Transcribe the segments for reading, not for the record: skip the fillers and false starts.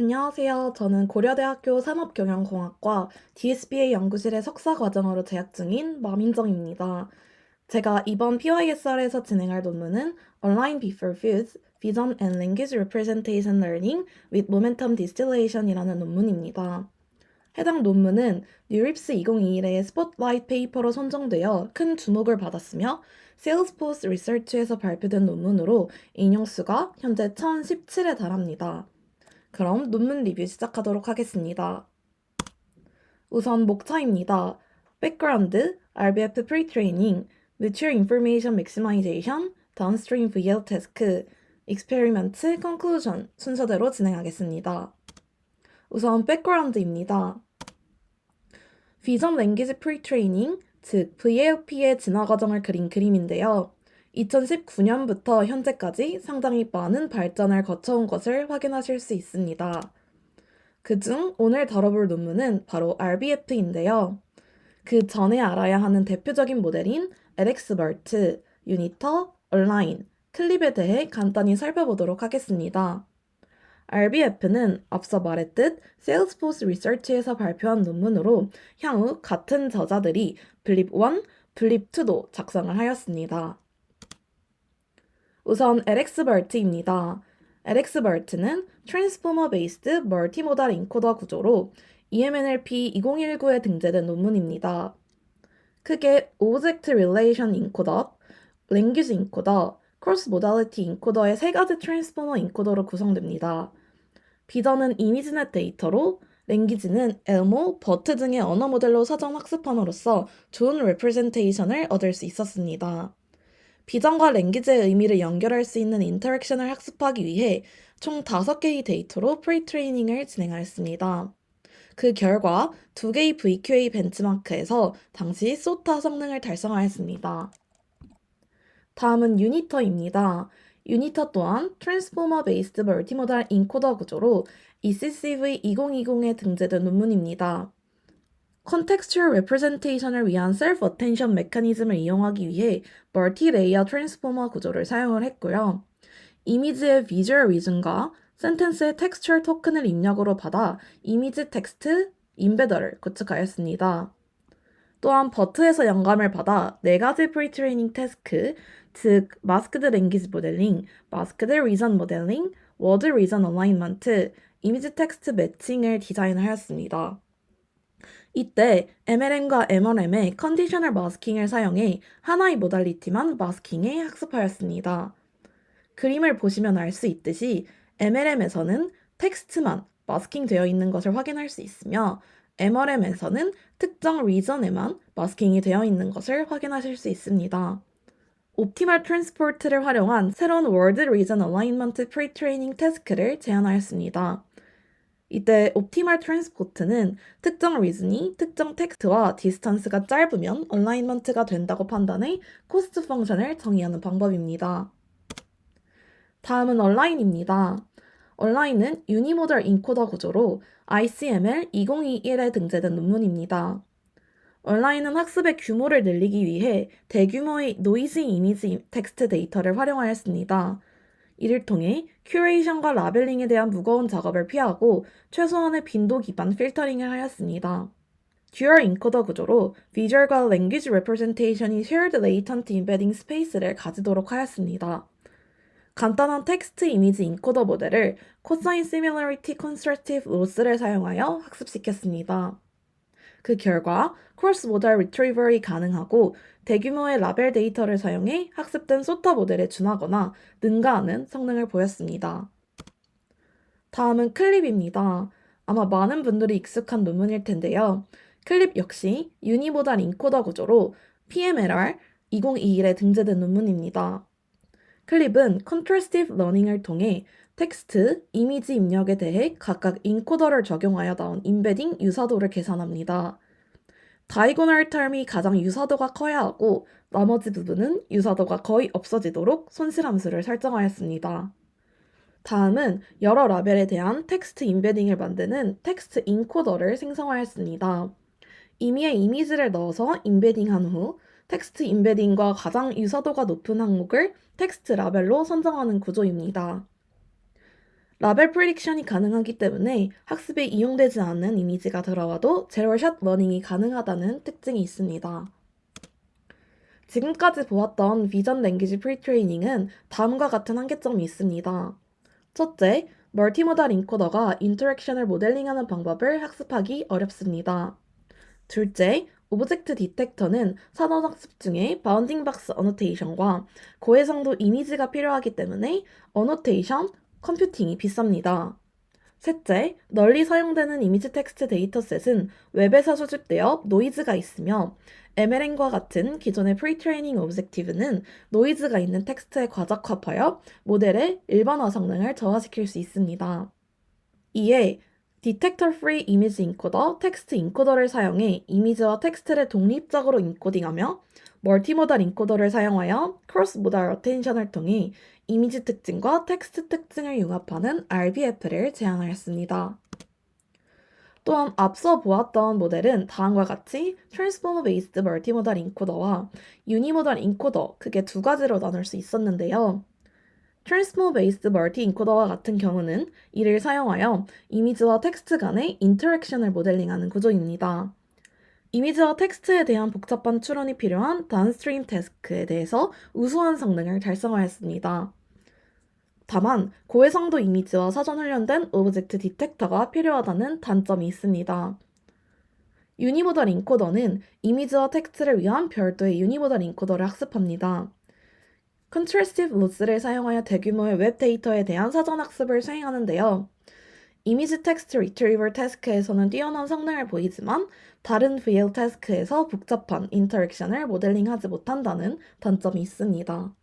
안녕하세요. 저는 고려대학교 산업경영공학과 DSBA 연구실의 석사 과정으로 재학 중인 마민정입니다. 제가 이번 PYSR에서 진행할 논문은 Online Before Foods, Vision and Language Representation Learning with Momentum Distillation이라는 논문입니다. 해당 논문은 뉴립스 2021의 스포트라이트 페이퍼로 선정되어 큰 주목을 받았으며 세일스포스 리서치에서 발표된 논문으로 인용수가 현재 1017에 달합니다. 그럼 논문 리뷰 시작하도록 하겠습니다. 우선 목차입니다. Background, RBF Pre-Training, Mutual Information Maximization, Downstream VL Task, Experiment, Conclusion 순서대로 진행하겠습니다. 우선 Background입니다. Vision Language Pre-Training, 즉 VLP의 진화 과정을 그린 그림인데요. 2019년부터 현재까지 상당히 많은 발전을 거쳐온 것을 확인하실 수 있습니다. 그중 오늘 다뤄볼 논문은 바로 RBF인데요. 그 전에 알아야 하는 대표적인 모델인 LXBERT, 유니터, 얼라인, 클립에 대해 간단히 살펴보도록 하겠습니다. RBF는 앞서 말했듯 세일스포스 리서치에서 발표한 논문으로 향후 같은 저자들이 블립1, 블립2도 작성을 하였습니다. 우선 LXBERT입니다. LXBERT는 Transformer Based Multimodal Encoder 구조로 EMNLP 2019에 등재된 논문입니다. 크게 Object Relation Encoder, Language Encoder, Cross Modality Encoder의 세 가지 트랜스포머 인코더로 구성됩니다. 비전은 이미지넷 데이터로, 랭귀지는 엘모, 버트 등의 언어 모델로 사전 학습함으로써 좋은 레프레젠테이션을 얻을 수 있었습니다. 비전과 랭귀지의 의미를 연결할 수 있는 인터랙션을 학습하기 위해 총 5개의 데이터로 프리트레이닝을 진행하였습니다. 그 결과 2개의 VQA 벤치마크에서 당시 소타 성능을 달성하였습니다. 다음은 유니터입니다. 유니터 또한 Transformer Based Multimodal Encoder 구조로 ECCV 2020에 등재된 논문입니다. Contextual Representation을 위한 Self-Attention 메커니즘을 이용하기 위해 멀티-레이어 트랜스포머 구조를 사용을 했고요. 이미지의 Visual Region과 센텐스의 Textual 토큰을 입력으로 받아 이미지 텍스트 임베더를 구축하였습니다. 또한 버트에서 영감을 받아 4가지 프리트레이닝 태스크, 즉 마스크드 랭귀지 모델링, 마스크드 리전 모델링, 워드 리전 얼라인먼트, 이미지 텍스트 매칭을 디자인하였습니다. 이때 MLM과 MRM의 컨디셔널 마스킹을 사용해 하나의 모달리티만 마스킹해 학습하였습니다. 그림을 보시면 알 수 있듯이 MLM에서는 텍스트만 마스킹되어 있는 것을 확인할 수 있으며 MRM에서는 특정 리전에만 마스킹이 되어 있는 것을 확인하실 수 있습니다. 옵티멀 트랜스포트를 활용한 새로운 월드 리전 얼라인먼트 프리트레이닝 태스크를 제안하였습니다. 이때 옵티멀 트랜스포트는 특정 리즌이 특정 텍스트와 디스턴스가 짧으면 얼라인먼트가 된다고 판단해 코스트 펑션을 정의하는 방법입니다. 다음은 얼라인입니다. 얼라인은 유니모델 인코더 구조로 ICML 2021에 등재된 논문입니다. 얼라인은 학습의 규모를 늘리기 위해 대규모의 노이즈 이미지 텍스트 데이터를 활용하였습니다. 이를 통해 큐레이션과 라벨링에 대한 무거운 작업을 피하고 최소한의 빈도 기반 필터링을 하였습니다. 듀얼 인코더 구조로 비주얼과 랭귀지 레프레젠테이션이 shared latent embedding space를 가지도록 하였습니다. 간단한 텍스트 이미지 인코더 모델을 코사인 시밀러리티 컨스트럭티브 로스를 사용하여 학습시켰습니다. 그 결과 크로스 모델 리트리버이 가능하고 대규모의 라벨 데이터를 사용해 학습된 소타 모델에 준하거나 능가하는 성능을 보였습니다. 다음은 클립입니다. 아마 많은 분들이 익숙한 논문일 텐데요. 클립 역시 유니모달 인코더 구조로 PMLR 2021에 등재된 논문입니다. 클립은 컨트라스티브 러닝을 통해 텍스트, 이미지 입력에 대해 각각 인코더를 적용하여 나온 임베딩 유사도를 계산합니다. 다이고널 텀이 가장 유사도가 커야 하고 나머지 부분은 유사도가 거의 없어지도록 손실함수를 설정하였습니다. 다음은 여러 라벨에 대한 텍스트 임베딩을 만드는 텍스트 인코더를 생성하였습니다. 임의의 이미지를 넣어서 임베딩한 후 텍스트 임베딩과 가장 유사도가 높은 항목을 텍스트 라벨로 선정하는 구조입니다. 라벨 프리딕션이 가능하기 때문에 학습에 이용되지 않는 이미지가 들어와도 제로샷 러닝이 가능하다는 특징이 있습니다. 지금까지 보았던 비전 랭귀지 프리트레이닝은 다음과 같은 한계점이 있습니다. 첫째, 멀티모달 인코더가 인터랙션을 모델링하는 방법을 학습하기 어렵습니다. 둘째, 오브젝트 디텍터는 사전 학습 중에 바운딩 박스 어노테이션과 고해상도 이미지가 필요하기 때문에 어노테이션, 컴퓨팅이 비쌉니다. 셋째, 널리 사용되는 이미지 텍스트 데이터셋은 웹에서 수집되어 노이즈가 있으며 MLN과 같은 기존의 프리트레이닝 오브젝티브는 노이즈가 있는 텍스트에 과적합하여 모델의 일반화 성능을 저하시킬 수 있습니다. 이에 디텍터 프리 이미지 인코더, 텍스트 인코더를 사용해 이미지와 텍스트를 독립적으로 인코딩하며 멀티모달 인코더를 사용하여 크로스 모달 어텐션을 통해 이미지 특징과 텍스트 특징을 융합하는 RBF를 제안하였습니다. 또한 앞서 보았던 모델은 다음과 같이 트랜스포머 베이스드 멀티모달 인코더와 유니모달 인코더 크게 두 가지로 나눌 수 있었는데요. 트랜스포머 베이스드 멀티 인코더와 같은 경우는 이를 사용하여 이미지와 텍스트 간의 인터랙션을 모델링하는 구조입니다. 이미지와 텍스트에 대한 복잡한 추론이 필요한 다운스트림 태스크에 대해서 우수한 성능을 달성하였습니다. 다만 고해상도 이미지와 사전 훈련된 오브젝트 디텍터가 필요하다는 단점이 있습니다. 유니모달 인코더는 이미지와 텍스트를 위한 별도의 유니모달 인코더를 학습합니다. 컨트래스티브 로스를 사용하여 대규모의 웹 데이터에 대한 사전 학습을 수행하는데요. 이미지 텍스트 리트리버 태스크에서는 뛰어난 성능을 보이지만 다른 VL 태스크에서 복잡한 인터랙션을 모델링하지 못한다는 단점이 있습니다.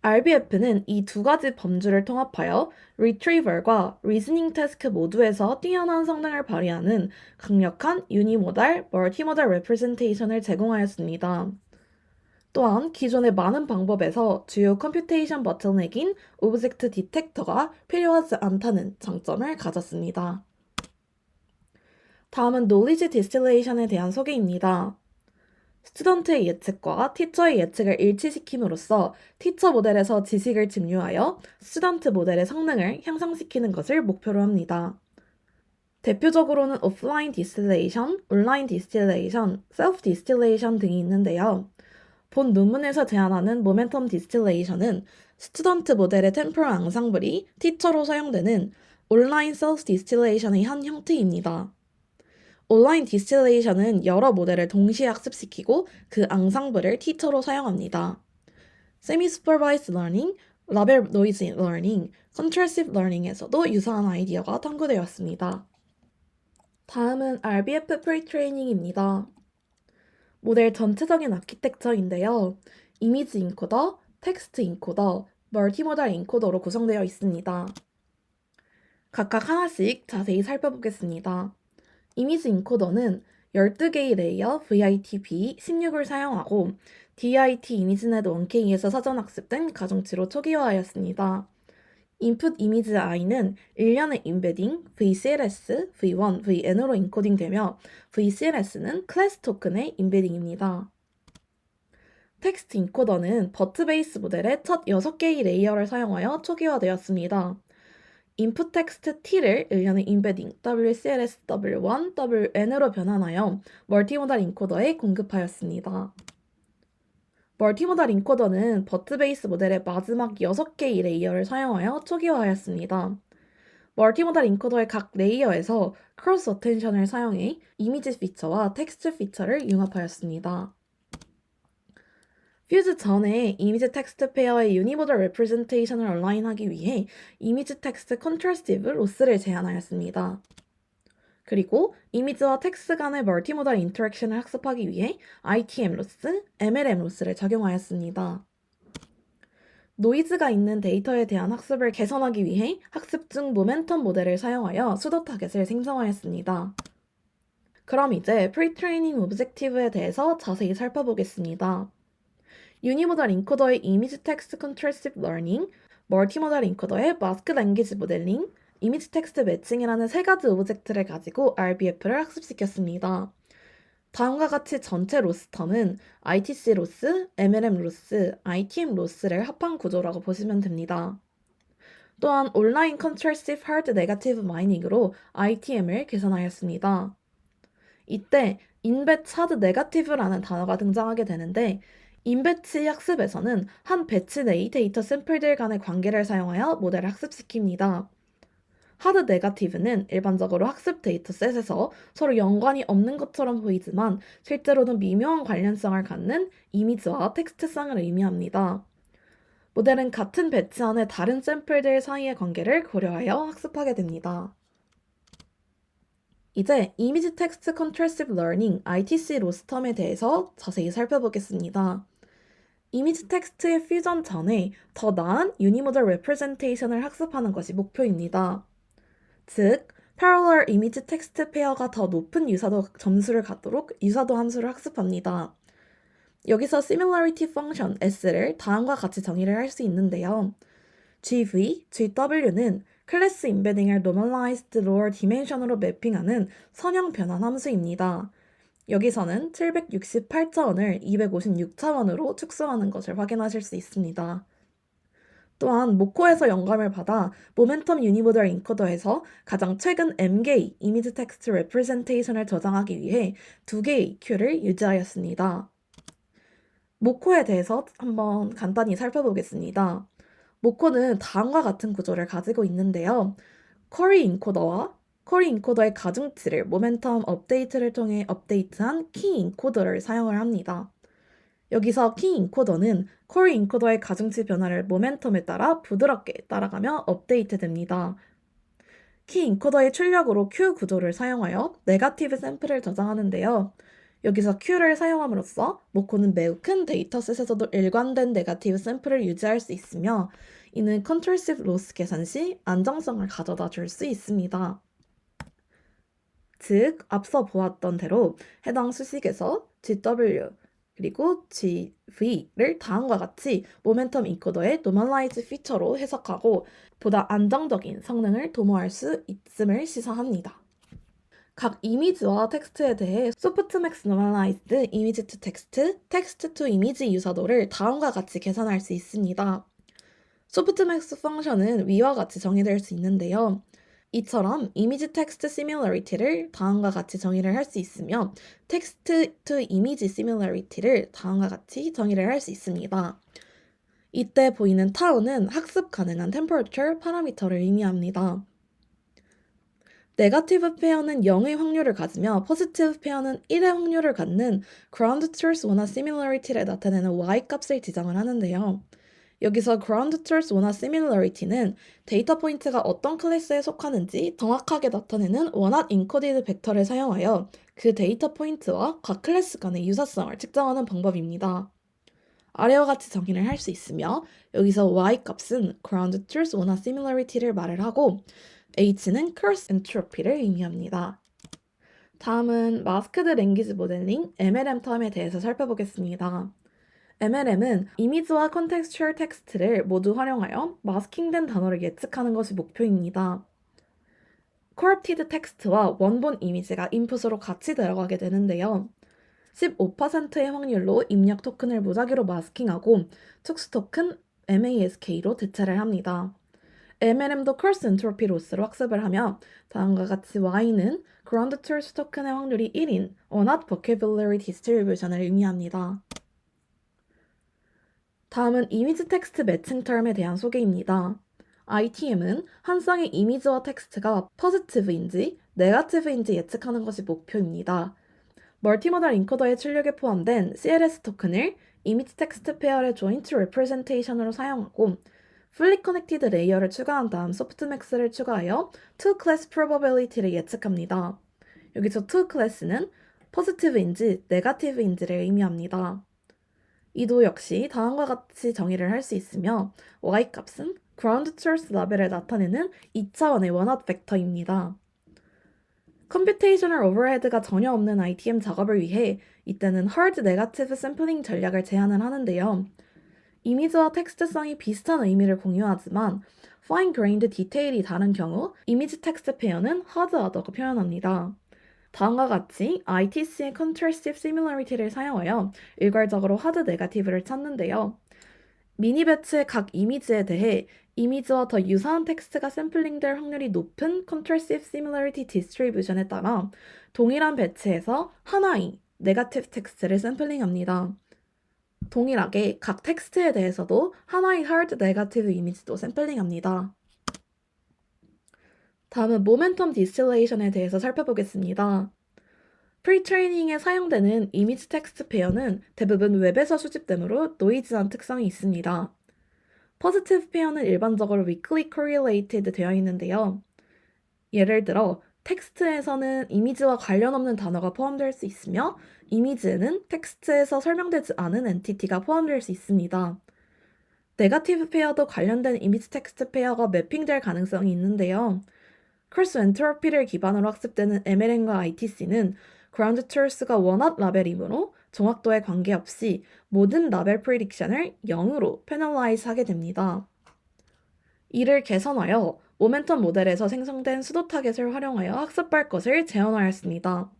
RBF는 이 두 가지 범주를 통합하여 Retrieval과 Reasoning 태스크 모두에서 뛰어난 성능을 발휘하는 강력한 유니모달, 멀티모달 레프레젠테이션을 제공하였습니다. 또한 기존의 많은 방법에서 주요 컴퓨테이션 버틀넥인 오브젝트 디텍터가 필요하지 않다는 장점을 가졌습니다. 다음은 Knowledge Distillation에 대한 소개입니다. 스튜던트의 예측과 티처의 예측을 일치시킴으로써 티처 모델에서 지식을 증류하여 스튜던트 모델의 성능을 향상시키는 것을 목표로 합니다. 대표적으로는 오프라인 디스틸레이션, 온라인 디스틸레이션, 셀프 디스틸레이션 등이 있는데요. 본 논문에서 제안하는 모멘텀 디스틸레이션은 스튜던트 모델의 템포럴 앙상블이 티처로 사용되는 온라인 셀프 디스틸레이션의 한 형태입니다. 온라인 디스틸레이션은 여러 모델을 동시에 학습시키고 그 앙상블을 티처로 사용합니다. 세미-슈퍼바이스드 러닝, 라벨 노이즈 러닝, 컨트래스티브 러닝에서도 유사한 아이디어가 탐구되었습니다. 다음은 RBF 프리트레이닝입니다. 모델 전체적인 아키텍처인데요. 이미지 인코더, 텍스트 인코더, 멀티모달 인코더로 구성되어 있습니다. 각각 하나씩 자세히 살펴보겠습니다. 이미지 인코더는 12개의 레이어 VIT-B16을 사용하고 DIT 이미지넷 1K에서 사전 학습된 가중치로 초기화하였습니다. 인풋 이미지 i는 일련의 임베딩 VCLS, V1, VN으로 인코딩되며 VCLS는 클래스 토큰의 임베딩입니다. 텍스트 인코더는 버트 베이스 모델의 첫 6개의 레이어를 사용하여 초기화되었습니다. 인풋 텍스트 t를 일련의 임베딩 WCLS W1, WN으로 변환하여 멀티모달 인코더에 공급하였습니다. 멀티모달 인코더는 버트 베이스 모델의 마지막 6개의 레이어를 사용하여 초기화하였습니다. 멀티모달 인코더의 각 레이어에서 크로스 어텐션을 사용해 이미지 피처와 텍스트 피처를 융합하였습니다. 퓨즈 전에 이미지 텍스트 페어의 유니모달 레프레젠테이션을 얼라인하기 위해 이미지 텍스트 컨트래스티브 로스를 제안하였습니다. 그리고 이미지와 텍스트 간의 멀티모달 인터랙션을 학습하기 위해 ITM 로스, MLM 로스를 적용하였습니다. 노이즈가 있는 데이터에 대한 학습을 개선하기 위해 학습 중 모멘텀 모델을 사용하여 수도 타겟을 생성하였습니다. 그럼 이제 프리트레이닝 오브젝티브에 대해서 자세히 살펴보겠습니다. 유니모달 인코더의 이미지 텍스트 컨트래스티브 러닝, 멀티모달 인코더의 마스크 랭귀지 모델링, 이미지 텍스트 매칭이라는 세 가지 오브젝트를 가지고 RBF를 학습시켰습니다. 다음과 같이 전체 로스터는 ITC 로스, MLM 로스, ITM 로스를 합한 구조라고 보시면 됩니다. 또한 온라인 컨트러스티브 하드 네거티브 마이닝으로 ITM을 계산하였습니다. 이때 인배치 하드 네거티브라는 단어가 등장하게 되는데 인배치 학습에서는 한 배치 내의 데이터 샘플들 간의 관계를 사용하여 모델을 학습시킵니다. 하드 네거티브는 일반적으로 학습 데이터셋에서 서로 연관이 없는 것처럼 보이지만 실제로는 미묘한 관련성을 갖는 이미지와 텍스트성을 의미합니다. 모델은 같은 배치 안의 다른 샘플들 사이의 관계를 고려하여 학습하게 됩니다. 이제 이미지 텍스트 컨트러스티브 러닝 ITC 로스텀에 대해서 자세히 살펴보겠습니다. 이미지 텍스트의 퓨전 전에 더 나은 유니모델 레프레젠테이션을 학습하는 것이 목표입니다. 즉, parallel image text 페어가 더 높은 유사도 점수를 갖도록 유사도 함수를 학습합니다. 여기서 similarity function s를 다음과 같이 정의를 할 수 있는데요. GV, GW는 클래스 임베딩을 normalized lower dimension으로 매핑하는 선형 변환 함수입니다. 여기서는 768차원을 256차원으로 축소하는 것을 확인하실 수 있습니다. 또한 모코에서 영감을 받아 모멘텀 유니모델 인코더에서 가장 최근 M개의 이미지 텍스트 레프레젠테이션을 저장하기 위해 2개의 큐를 유지하였습니다. 모코에 대해서 한번 간단히 살펴보겠습니다. 모코는 다음과 같은 구조를 가지고 있는데요. 쿼리 인코더와 쿼리 인코더의 가중치를 모멘텀 업데이트를 통해 업데이트한 키 인코더를 사용을 합니다. 여기서 키 인코더는 쿼리 인코더의 가중치 변화를 모멘텀에 따라 부드럽게 따라가며 업데이트됩니다. 키 인코더의 출력으로 Q 구조를 사용하여 네거티브 샘플을 저장하는데요. 여기서 Q를 사용함으로써 모코는 매우 큰 데이터셋에서도 일관된 네거티브 샘플을 유지할 수 있으며 이는 컨트롤시브 로스 계산 시 안정성을 가져다 줄 수 있습니다. 즉, 앞서 보았던 대로 해당 수식에서 GW 그리고 GV를 다음과 같이 모멘텀 인코더의 노멀라이즈 피처로 해석하고 보다 안정적인 성능을 도모할 수 있음을 시사합니다. 각 이미지와 텍스트에 대해 소프트맥스 노멀라이즈드 이미지 투 텍스트, 텍스트 투 이미지 유사도를 다음과 같이 계산할 수 있습니다. 소프트맥스 펑션은 위와 같이 정의될 수 있는데요. 이처럼 이미지 텍스트 시밀러리티를 다음과 같이 정의를 할 수 있으며 텍스트 투 이미지 시밀러리티를 다음과 같이 정의를 할 수 있습니다. 이때 보이는 타우는 학습 가능한 템퍼러처 파라미터를 의미합니다. 네거티브 페어는 0의 확률을 가지며 포지티브 페어는 1의 확률을 갖는 ground truth 원화 similarity를 나타내는 y-값을 지정을 하는데요. 여기서 ground truth 원화 similarity는 데이터 포인트가 어떤 클래스에 속하는지 정확하게 나타내는 원핫 인코디드 벡터를 사용하여 그 데이터 포인트와 각 클래스 간의 유사성을 측정하는 방법입니다. 아래와 같이 정의를 할 수 있으며 여기서 y-값은 ground truth 원화 similarity를 말을 하고 H는 curse entropy를 의미합니다. 다음은 마스크드 랭귀지 모델링 MLM 텀에 대해서 살펴보겠습니다. MLM은 이미지와 컨텍스추얼 텍스트를 모두 활용하여 마스킹된 단어를 예측하는 것이 목표입니다. corrupted 텍스트와 원본 이미지가 인풋으로 같이 들어가게 되는데요. 15%의 확률로 입력 토큰을 무작위로 마스킹하고 특수 토큰 MASK로 대체를 합니다. MLM도 curse entropy 로스로 학습을 하며 다음과 같이 Y는 ground truth 토큰의 확률이 1인 원핫 vocabulary distribution을 의미합니다. 다음은 이미지 텍스트 매칭 텀에 대한 소개입니다. ITM은 한 쌍의 이미지와 텍스트가 positive인지 negative인지 예측하는 것이 목표입니다. 멀티모달 인코더의 출력에 포함된 CLS 토큰을 이미지 텍스트 페어의 joint representation으로 사용하고 fully connected 레이어를 추가한 다음 소프트맥스를 추가하여 two class probability를 예측합니다. 여기서 two class는 positive인지 negative인지를 의미합니다. 이도 역시 다음과 같이 정의를 할 수 있으며 y값은 ground truth 레벨을 나타내는 2차원의 원핫 벡터입니다. 컴퓨테이셔널 오버헤드가 전혀 없는 ITM 작업을 위해 이때는 hard negative sampling 전략을 제안을 하는데요. 이미지와 텍스트성이 비슷한 의미를 공유하지만 fine-grained 디테일이 다른 경우 이미지 텍스트 페어는 하드하다고 표현합니다. 다음과 같이 ITC의 contrastive similarity를 사용하여 일괄적으로 하드 네거티브를 찾는데요. 미니 배치의 각 이미지에 대해 이미지와 더 유사한 텍스트가 샘플링될 확률이 높은 Contrastive Similarity Distribution에 따라 동일한 배치에서 하나의 네거티브 텍스트를 샘플링합니다. 동일하게 각 텍스트에 대해서도 하나의 hard 네거티브 이미지도 샘플링합니다. 다음은 모멘텀 디스틸레이션에 대해서 살펴보겠습니다. 프리트레이닝에 사용되는 이미지 텍스트 페어는 대부분 웹에서 수집되므로 노이즈한 특성이 있습니다. 포지티브 페어는 일반적으로 weakly correlated 되어 있는데요. 예를 들어 텍스트에서는 이미지와 관련 없는 단어가 포함될 수 있으며 이미지에는 텍스트에서 설명되지 않은 엔티티가 포함될 수 있습니다. 네거티브 페어도 관련된 이미지 텍스트 페어가 매핑될 가능성이 있는데요. 크로스 엔트로피를 기반으로 학습되는 MLN과 ITC는 그라운드 트루스가 원핫 라벨이므로 정확도에 관계없이 모든 라벨 프리딕션을 0으로 페널라이즈 하게 됩니다. 이를 개선하여 모멘텀 모델에서 생성된 수도 타겟을 활용하여 학습할 것을 재현하였습니다.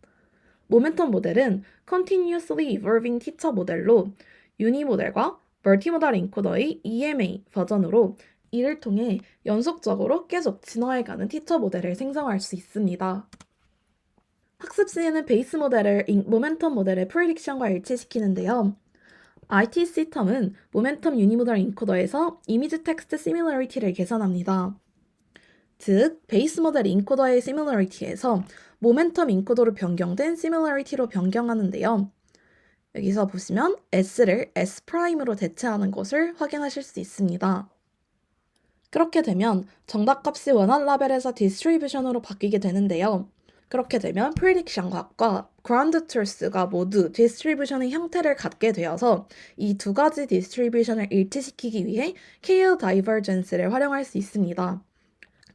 모멘텀 모델은 Continuously Evolving Teacher 모델로 유니 모델과 멀티모달 인코더의 EMA 버전으로 이를 통해 연속적으로 계속 진화해가는 티처 모델을 생성할 수 있습니다. 학습 시에는 베이스 모델을 모멘텀 모델의 프리딕션과 일치시키는데요. ITC 텀은 모멘텀 유니모달 인코더에서 이미지 텍스트 시밀러리티를 계산합니다. 즉, 베이스 모델 인코더의 시밀러리티에서 모멘텀 인코더로 변경된 시밀러리티로 변경하는데요. 여기서 보시면 S를 S'으로 대체하는 것을 확인하실 수 있습니다. 그렇게 되면 정답값이 원한 라벨에서 디스트리뷰션으로 바뀌게 되는데요. 그렇게 되면 프리딕션 값과 그라운드 트루스가 모두 디스트리뷰션의 형태를 갖게 되어서 이 두 가지 디스트리뷰션을 일치시키기 위해 KL 다이버전스를 활용할 수 있습니다.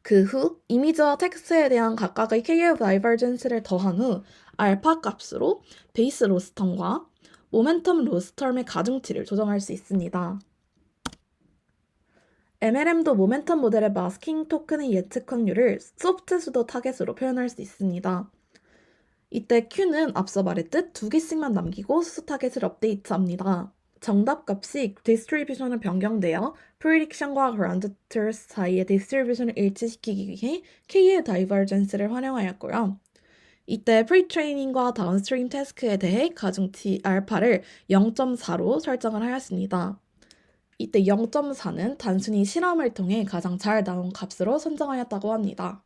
그 후 이미지와 텍스트에 대한 각각의 KL 다이버전스를 더한 후 알파 값으로 베이스 로스텀과 모멘텀 로스텀의 가중치를 조정할 수 있습니다. MLM도 모멘텀 모델의 마스킹 토큰의 예측 확률을 소프트 수도 타겟으로 표현할 수 있습니다. 이때 Q는 앞서 말했듯 2개씩만 남기고 수도 타겟을 업데이트합니다. 정답 값이 디스트리뷰션을 변경되어 프리딕션과 그라운드 트루스 사이의 디스트리뷰션을 일치시키기 위해 K의 다이버전스를 활용하였고요. 이때 프리트레이닝과 다운스트림 태스크에 대해 가중치 알파를 0.4로 설정을 하였습니다. 이때 0.4는 단순히 실험을 통해 가장 잘 나온 값으로 선정하였다고 합니다.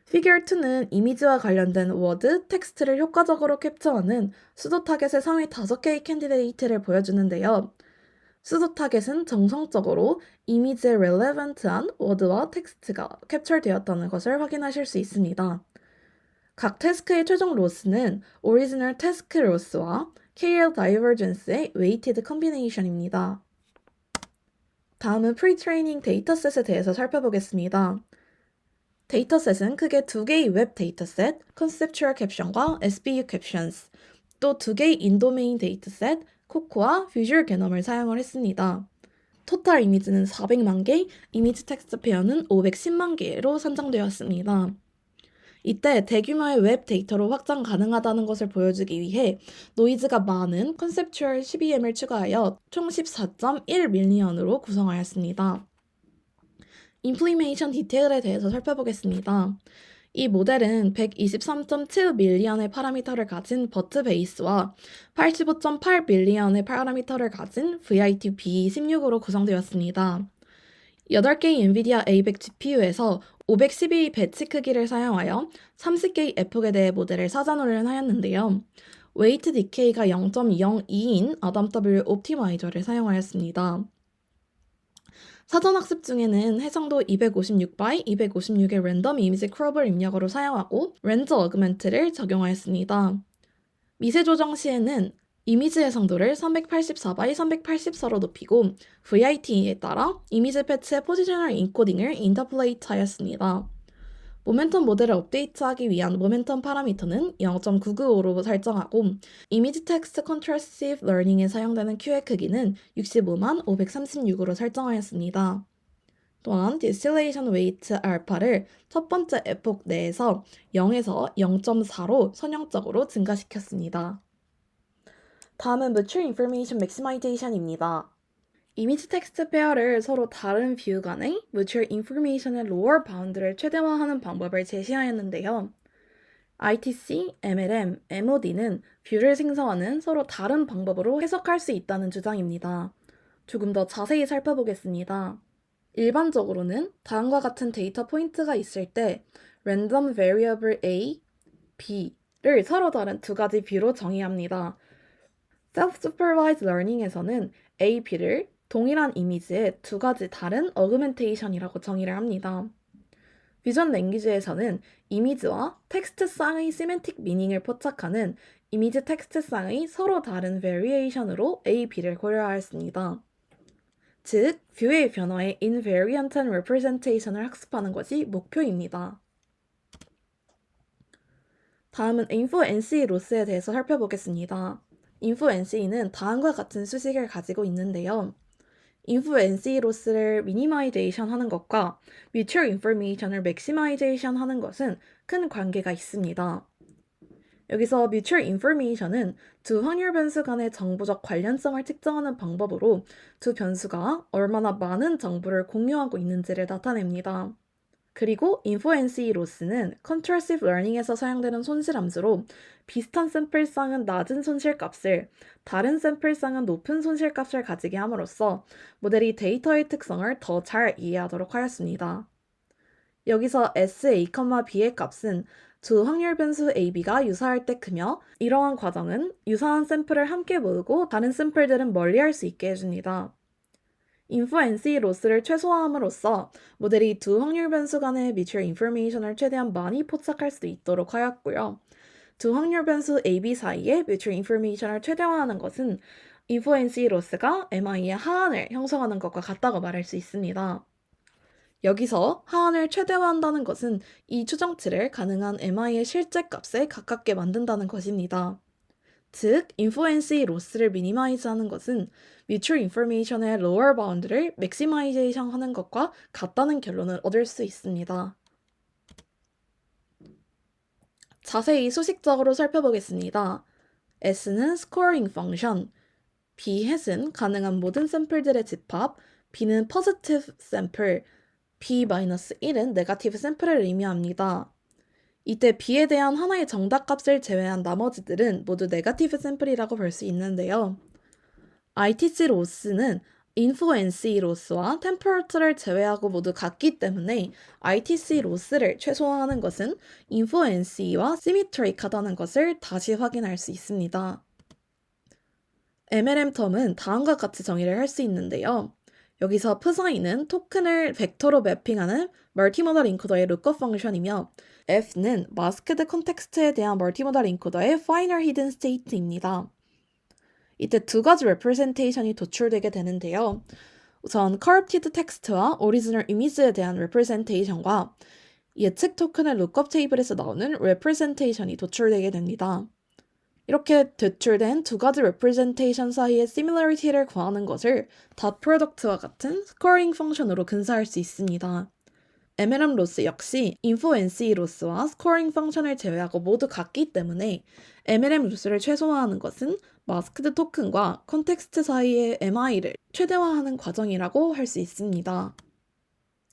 Figure 2는 이미지와 관련된 워드, 텍스트를 효과적으로 캡처하는 수도 타겟의 상위 5개의 캔디데이트를 보여주는데요. 수도 타겟은 정성적으로 이미지에 relevant한 워드와 텍스트가 캡처되었다는 것을 확인하실 수 있습니다. 각 태스크의 최종 로스는 오리지널 태스크 로스와 KL 다이버전스의 웨이티드 컨비네이션입니다. 다음은 프리트레이닝 데이터셋에 대해서 살펴보겠습니다. 데이터셋은 크게 2개의 웹 데이터셋, 컨셉추얼 캡션과 SBU 캡션스, 또 2개의 인도메인 데이터셋, 코코와 비주얼 게넘을 사용을 했습니다. 토탈 이미지는 400만 개, 이미지 텍스트 페어는 510만 개로 산정되었습니다. 이때 대규모의 웹 데이터로 확장 가능하다는 것을 보여주기 위해 노이즈가 많은 컨셉추얼 12M을 추가하여 총 14.1밀리언으로 구성하였습니다. 임플리메이션 디테일에 대해서 살펴보겠습니다. 이 모델은 123.7밀리언의 파라미터를 가진 버트 베이스와 85.8밀리언의 파라미터를 가진 VIT-B16으로 구성되었습니다. 8개의 엔비디아 A100 GPU에서 512 배치 크기를 사용하여 30개의 에폭에 대해 모델을 사전훈련하였는데요. 웨이트 디케이가 0.02인 ADAMW 옵티마이저를 사용하였습니다. 사전학습 중에는 해상도 256by 256의 랜덤 이미지 크롭을 입력어로 사용하고 렌즈 어그멘트를 적용하였습니다. 미세 조정 시에는 이미지 해상도를 384by 384로 높이고 VIT에 따라 이미지 패치의 포지셔널 인코딩을 인터폴레이트 하였습니다. 모멘텀 모델을 업데이트하기 위한 모멘텀 파라미터는 0.995로 설정하고 이미지 텍스트 컨트라스티브 러닝에 사용되는 큐의 크기는 65만 536으로 설정하였습니다. 또한 디스틸레이션 웨이트 알파를 첫 번째 에폭 내에서 0에서 0.4로 선형적으로 증가시켰습니다. 다음은 Mature Information Maximization입니다. 이미지 텍스트 페어를 서로 다른 뷰 간의 mutual information의 lower bound를 최대화하는 방법을 제시하였는데요. ITC, MLM, MOD는 뷰를 생성하는 서로 다른 방법으로 해석할 수 있다는 주장입니다. 조금 더 자세히 살펴보겠습니다. 일반적으로는 다음과 같은 데이터 포인트가 있을 때 random variable A, B를 서로 다른 두 가지 뷰로 정의합니다. self-supervised learning에서는 A, B를 동일한 이미지의 두 가지 다른 어그멘테이션이라고 정의를 합니다. 비전 랭귀지에서는 이미지와 텍스트쌍의 시멘틱 미닝을 포착하는 이미지 텍스트쌍의 서로 다른 베리에이션으로 A, B를 고려하였습니다. 즉, 뷰의 변화의 invariant한 representation을 학습하는 것이 목표입니다. 다음은 info-NC 로스에 대해서 살펴보겠습니다. info-NC는 다음과 같은 수식을 가지고 있는데요. info-NC 로스를 미니마이제이션 하는 것과 mutual information을 맥시마이제이션 하는 것은 큰 관계가 있습니다. 여기서 mutual information은 두 확률 변수 간의 정보적 관련성을 측정하는 방법으로 두 변수가 얼마나 많은 정보를 공유하고 있는지를 나타냅니다. 그리고 info-NC 로스는 contrastive learning에서 사용되는 손실함수로 비슷한 샘플쌍은 낮은 손실값을, 다른 샘플쌍은 높은 손실값을 가지게 함으로써 모델이 데이터의 특성을 더 잘 이해하도록 하였습니다. 여기서 SA, B의 값은 두 확률 변수 AB가 유사할 때 크며 이러한 과정은 유사한 샘플을 함께 모으고 다른 샘플들은 멀리할 수 있게 해줍니다. info-NC 로스를 최소화함으로써 모델이 두 확률 변수 간의 mutual information을 최대한 많이 포착할 수 있도록 하였고요. 두 확률 변수 AB 사이의 mutual information을 최대화하는 것은 info-NC 로스가 MI의 하한을 형성하는 것과 같다고 말할 수 있습니다. 여기서 하한을 최대화한다는 것은 이 추정치를 가능한 MI의 실제 값에 가깝게 만든다는 것입니다. 즉, info-NC 로스를 미니마이즈하는 것은 mutual information의 lower bound를 maximization 하는 것과 같다는 결론을 얻을 수 있습니다. 자세히 수식적으로 살펴보겠습니다. S는 scoring 펑션, B hat은 가능한 모든 샘플들의 집합, B는 positive sample, B-1은 negative sample을 의미합니다. 이때 B에 대한 하나의 정답값을 제외한 나머지들은 모두 네거티브 샘플이라고 볼 수 있는데요. ITC 로스는 info-NC 로스와 temperature를 제외하고 모두 같기 때문에 ITC 로스를 최소화하는 것은 info-NC와 symmetric하다는 것을 다시 확인할 수 있습니다. MLM 텀은 다음과 같이 정의를 할 수 있는데요. 여기서 psi는 토큰을 벡터로 매핑하는 멀티모달 인코더의 lookup 펑션이며 F는 마스크드 컨텍스트에 대한 멀티모달 인코더의 final hidden state입니다. 이때 두 가지 representation이 도출되게 되는데요. 우선 corrupted text와 original image에 대한 representation과 예측 토큰의 lookup 테이블에서 나오는 representation이 도출되게 됩니다. 이렇게 도출된 두 가지 representation 사이의 similarity를 구하는 것을 dot product와 같은 scoring 펑션으로 근사할 수 있습니다. MLM 로스 역시 info-NC 로스와 scoring 펑션을 제외하고 모두 같기 때문에 MLM 로스를 최소화하는 것은 마스크드 토큰과 컨텍스트 사이의 MI를 최대화하는 과정이라고 할 수 있습니다.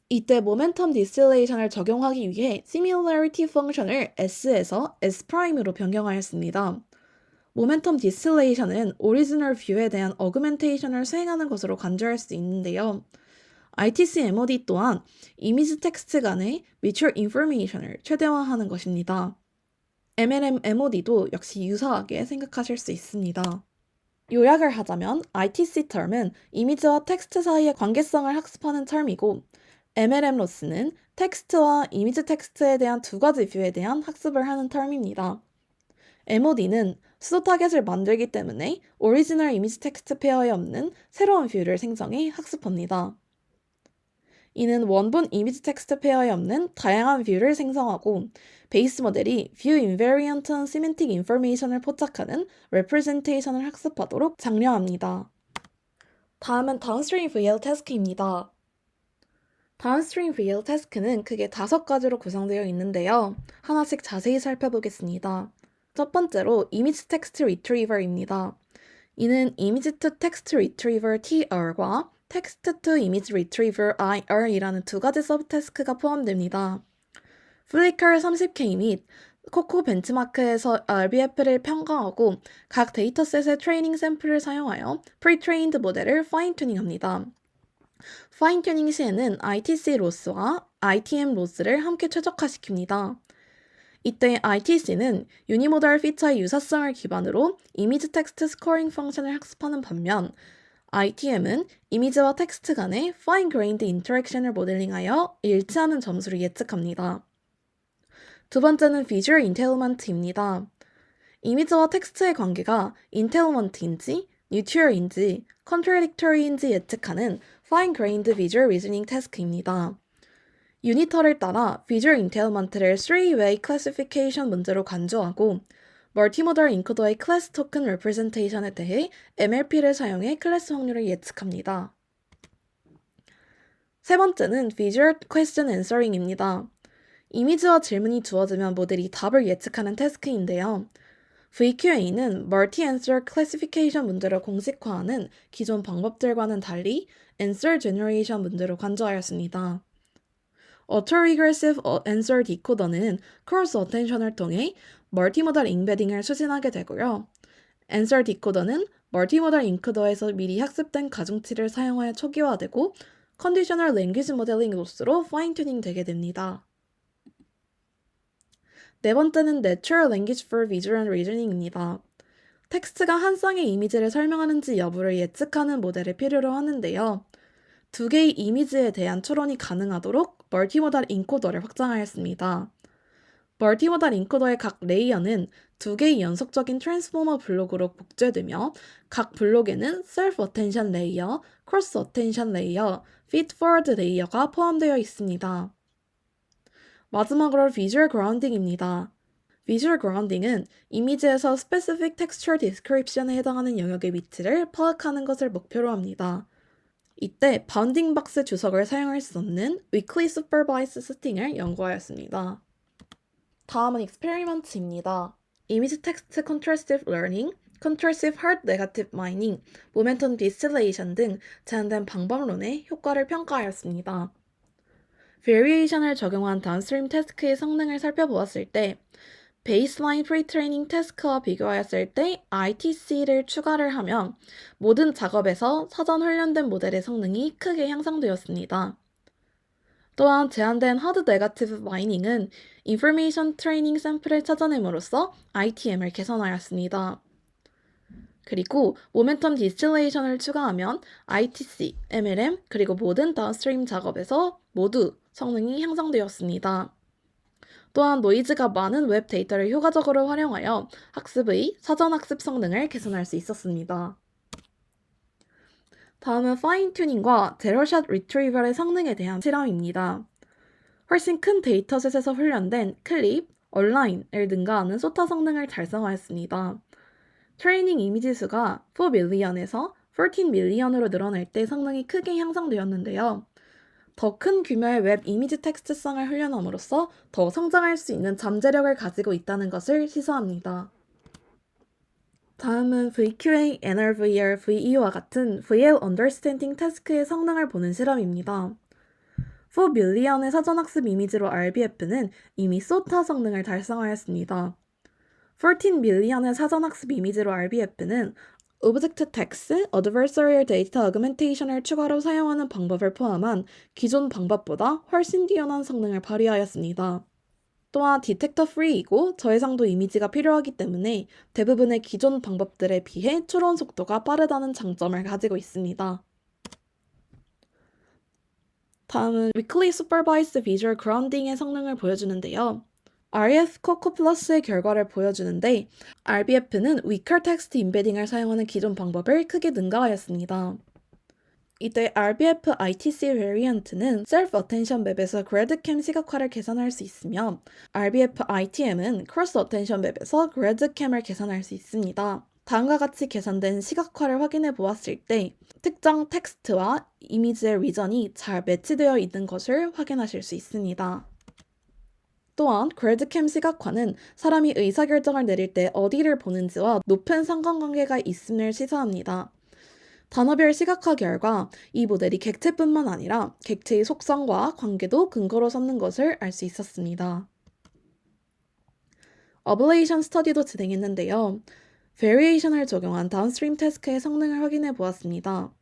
이때 모멘텀 디스틸레이션을 적용하기 위해 similarity 펑션을 S에서 S'으로 변경하였습니다. 모멘텀 디스틸레이션은 오리지널 뷰에 대한 어그멘테이션을 수행하는 것으로 간주할 수 있는데요. ITC MOD 또한 이미지 텍스트 간의 mutual information을 최대화하는 것입니다. MLM MOD도 역시 유사하게 생각하실 수 있습니다. 요약을 하자면 ITC 텀은 이미지와 텍스트 사이의 관계성을 학습하는 텀이고 MLM 로스는 텍스트와 이미지 텍스트에 대한 두 가지 뷰에 대한 학습을 하는 텀입니다. MOD는 수도 타겟을 만들기 때문에 오리지널 이미지 텍스트 페어에 없는 새로운 뷰를 생성해 학습합니다. 이는 원본 이미지 텍스트 페어에 없는 다양한 뷰를 생성하고 베이스 모델이 뷰 인베리언트한 시멘틱 인포메이션을 포착하는 representation을 학습하도록 장려합니다. 다음은 downstream VL task입니다. downstream VL task는 크게 5가지로 구성되어 있는데요. 하나씩 자세히 살펴보겠습니다. 첫 번째로 image text retriever입니다. 이는 image to text retriever TR과 Text to Image Retriever IR이라는 두 가지 서브태스크가 포함됩니다. 플리커 30K 및 코코 벤치마크에서 RBF를 평가하고 각 데이터셋의 트레이닝 샘플을 사용하여 프리트레인드 모델을 파인튜닝합니다. 파인튜닝 시에는 ITC 로스와 ITM 로스를 함께 최적화시킵니다. 이때 ITC는 유니모달 피처의 유사성을 기반으로 이미지 텍스트 스코어링 펑션을 학습하는 반면 ITM은 이미지와 텍스트 간의 fine-grained interaction을 모델링하여 일치하는 점수를 예측합니다. 두 번째는 Visual Entailment입니다. 이미지와 텍스트의 관계가 entailment인지, neutral인지, contradictory인지 예측하는 fine-grained visual reasoning task입니다. 유니터를 따라 Visual Entailment를 3-way classification 문제로 간주하고 멀티모달 인코더의 클래스 토큰 레프레젠테이션에 대해 MLP를 사용해 클래스 확률을 예측합니다. 세 번째는 Visual Question Answering입니다. 이미지와 질문이 주어지면 모델이 답을 예측하는 태스크인데요. VQA는 Multi-Answer Classification 문제로 공식화하는 기존 방법들과는 달리 Answer Generation 문제로 간주하였습니다. Autoregressive Answer Decoder는 Cross Attention을 통해 멀티모달 임베딩을 추진하게 되고요. Answer Decoder는 멀티모달 인코더에서 미리 학습된 가중치를 사용하여 초기화되고 Conditional Language Modeling 로스로 파인튜닝 되게 됩니다. 네 번째는 Natural Language for Visual Reasoning입니다. 텍스트가 한 쌍의 이미지를 설명하는지 여부를 예측하는 모델을 필요로 하는데요. 두 개의 이미지에 대한 추론이 가능하도록 멀티모달 인코더를 확장하였습니다. 멀티모달 인코더의 각 레이어는 두 개의 연속적인 트랜스포머 블록으로 복제되며 각 블록에는 Self Attention 레이어, Cross Attention 레이어, Feed Forward 레이어가 포함되어 있습니다. 마지막으로 Visual Grounding입니다. Visual Grounding은 이미지에서 Specific Textual Description에 해당하는 영역의 위치를 파악하는 것을 목표로 합니다. 이때 바운딩 박스 주석을 사용할 수 없는 Weakly Supervised Setting을 연구하였습니다. 다음은 익스페리먼트입니다. 이미지 텍스트 Contrastive Learning, Contrastive Hard Negative Mining, Momentum Distillation 등 제한된 방법론의 효과를 평가하였습니다. Variation을 적용한 다운스트림 태스크의 성능을 살펴보았을 때 베이스라인 프리트레이닝 태스크와 비교하였을 때 ITC를 추가를 하면 모든 작업에서 사전 훈련된 모델의 성능이 크게 향상되었습니다. 또한 제한된 하드 네거티브 마이닝은 인포메이션 트레이닝 샘플을 찾아냄으로써 ITM을 개선하였습니다. 그리고 모멘텀 디스틸레이션을 추가하면 ITC, MLM, 그리고 모든 다운스트림 작업에서 모두 성능이 향상되었습니다. 또한 노이즈가 많은 웹 데이터를 효과적으로 활용하여 학습의 사전학습 성능을 개선할 수 있었습니다. 다음은 파인튜닝과 제로샷 리트리버의 성능에 대한 실험입니다. 훨씬 큰 데이터셋에서 훈련된 클립, 얼라인을 능가하는 소타 성능을 달성하였습니다. 트레이닝 이미지 수가 4밀리언에서 14밀리언으로 늘어날 때 성능이 크게 향상되었는데요. 더 큰 규모의 웹 이미지 텍스트성을 훈련함으로써 더 성장할 수 있는 잠재력을 가지고 있다는 것을 시사합니다. 다음은 VQA, NRVR, VE와 같은 VL Understanding 태스크의 성능을 보는 실험입니다. 4밀리언의 사전학습 이미지로 RBF는 이미 SOTA 성능을 달성하였습니다. 14밀리언의 사전학습 이미지로 RBF는 Object Text, Adversarial Data Augmentation을 추가로 사용하는 방법을 포함한 기존 방법보다 훨씬 뛰어난 성능을 발휘하였습니다. 또한 디텍터 프리이고 저해상도 이미지가 필요하기 때문에 대부분의 기존 방법들에 비해 추론 속도가 빠르다는 장점을 가지고 있습니다. 다음은 Weakly Supervised Visual Grounding의 성능을 보여주는데요. RF 코코 플러스의 결과를 보여주는데 RBF는 Weaker Text Embedding을 사용하는 기존 방법을 크게 능가하였습니다. 이때 RBF ITC 베리언트는 Self Attention 맵에서 GradCam 시각화를 개선할 수 있으며 RBF ITM은 Cross Attention 맵에서 GradCam을 개선할 수 있습니다. 다음과 같이 개선된 시각화를 확인해 보았을 때 특정 텍스트와 이미지의 리전이 잘 매치되어 있는 것을 확인하실 수 있습니다. 또한 GradCam 시각화는 사람이 의사결정을 내릴 때 어디를 보는지와 높은 상관관계가 있음을 시사합니다. 단어별 시각화 결과 이 모델이 객체뿐만 아니라 객체의 속성과 관계도 근거로 삼는 것을 알 수 있었습니다. 어블레이션 스터디도 진행했는데요. 베리에이션을 적용한 다운스트림 태스크의 성능을 확인해 보았습니다.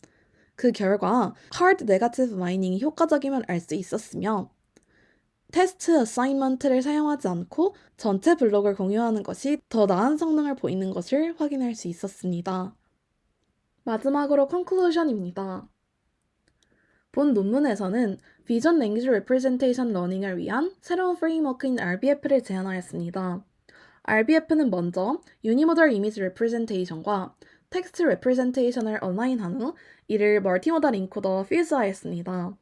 그 결과 hard negative mining이 효과적임을 알 수 있었으며 테스트 어사인먼트를 사용하지 않고 전체 블록을 공유하는 것이 더 나은 성능을 보이는 것을 확인할 수 있었습니다. 마지막으로 컨클루전입니다. 본 논문에서는 Vision Language Representation Learning을 위한 새로운 프레임워크인 RBF를 제안하였습니다. RBF는 먼저 Unimodal Image Representation과 Text Representation을 온라인한 후 이를 멀티모달 인코더 퓨즈하였습니다.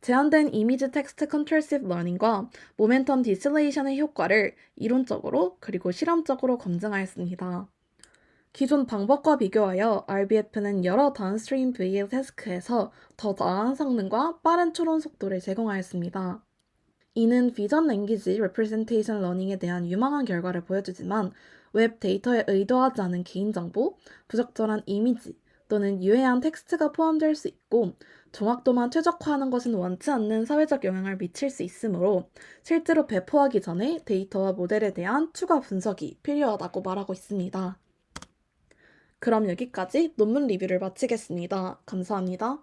제한된 이미지 텍스트 컨트롤시브 러닝과 모멘텀 디실레이션의 효과를 이론적으로 그리고 실험적으로 검증하였습니다. 기존 방법과 비교하여 RBF는 여러 다운스트림 VL 태스크에서 더 나은 성능과 빠른 추론 속도를 제공하였습니다. 이는 비전 랭귀지 레프레젠테이션 러닝에 대한 유망한 결과를 보여주지만 웹 데이터에 의도하지 않은 개인정보, 부적절한 이미지 또는 유해한 텍스트가 포함될 수 있고 정확도만 최적화하는 것은 원치 않는 사회적 영향을 미칠 수 있으므로 실제로 배포하기 전에 데이터와 모델에 대한 추가 분석이 필요하다고 말하고 있습니다. 그럼 여기까지 논문 리뷰를 마치겠습니다. 감사합니다.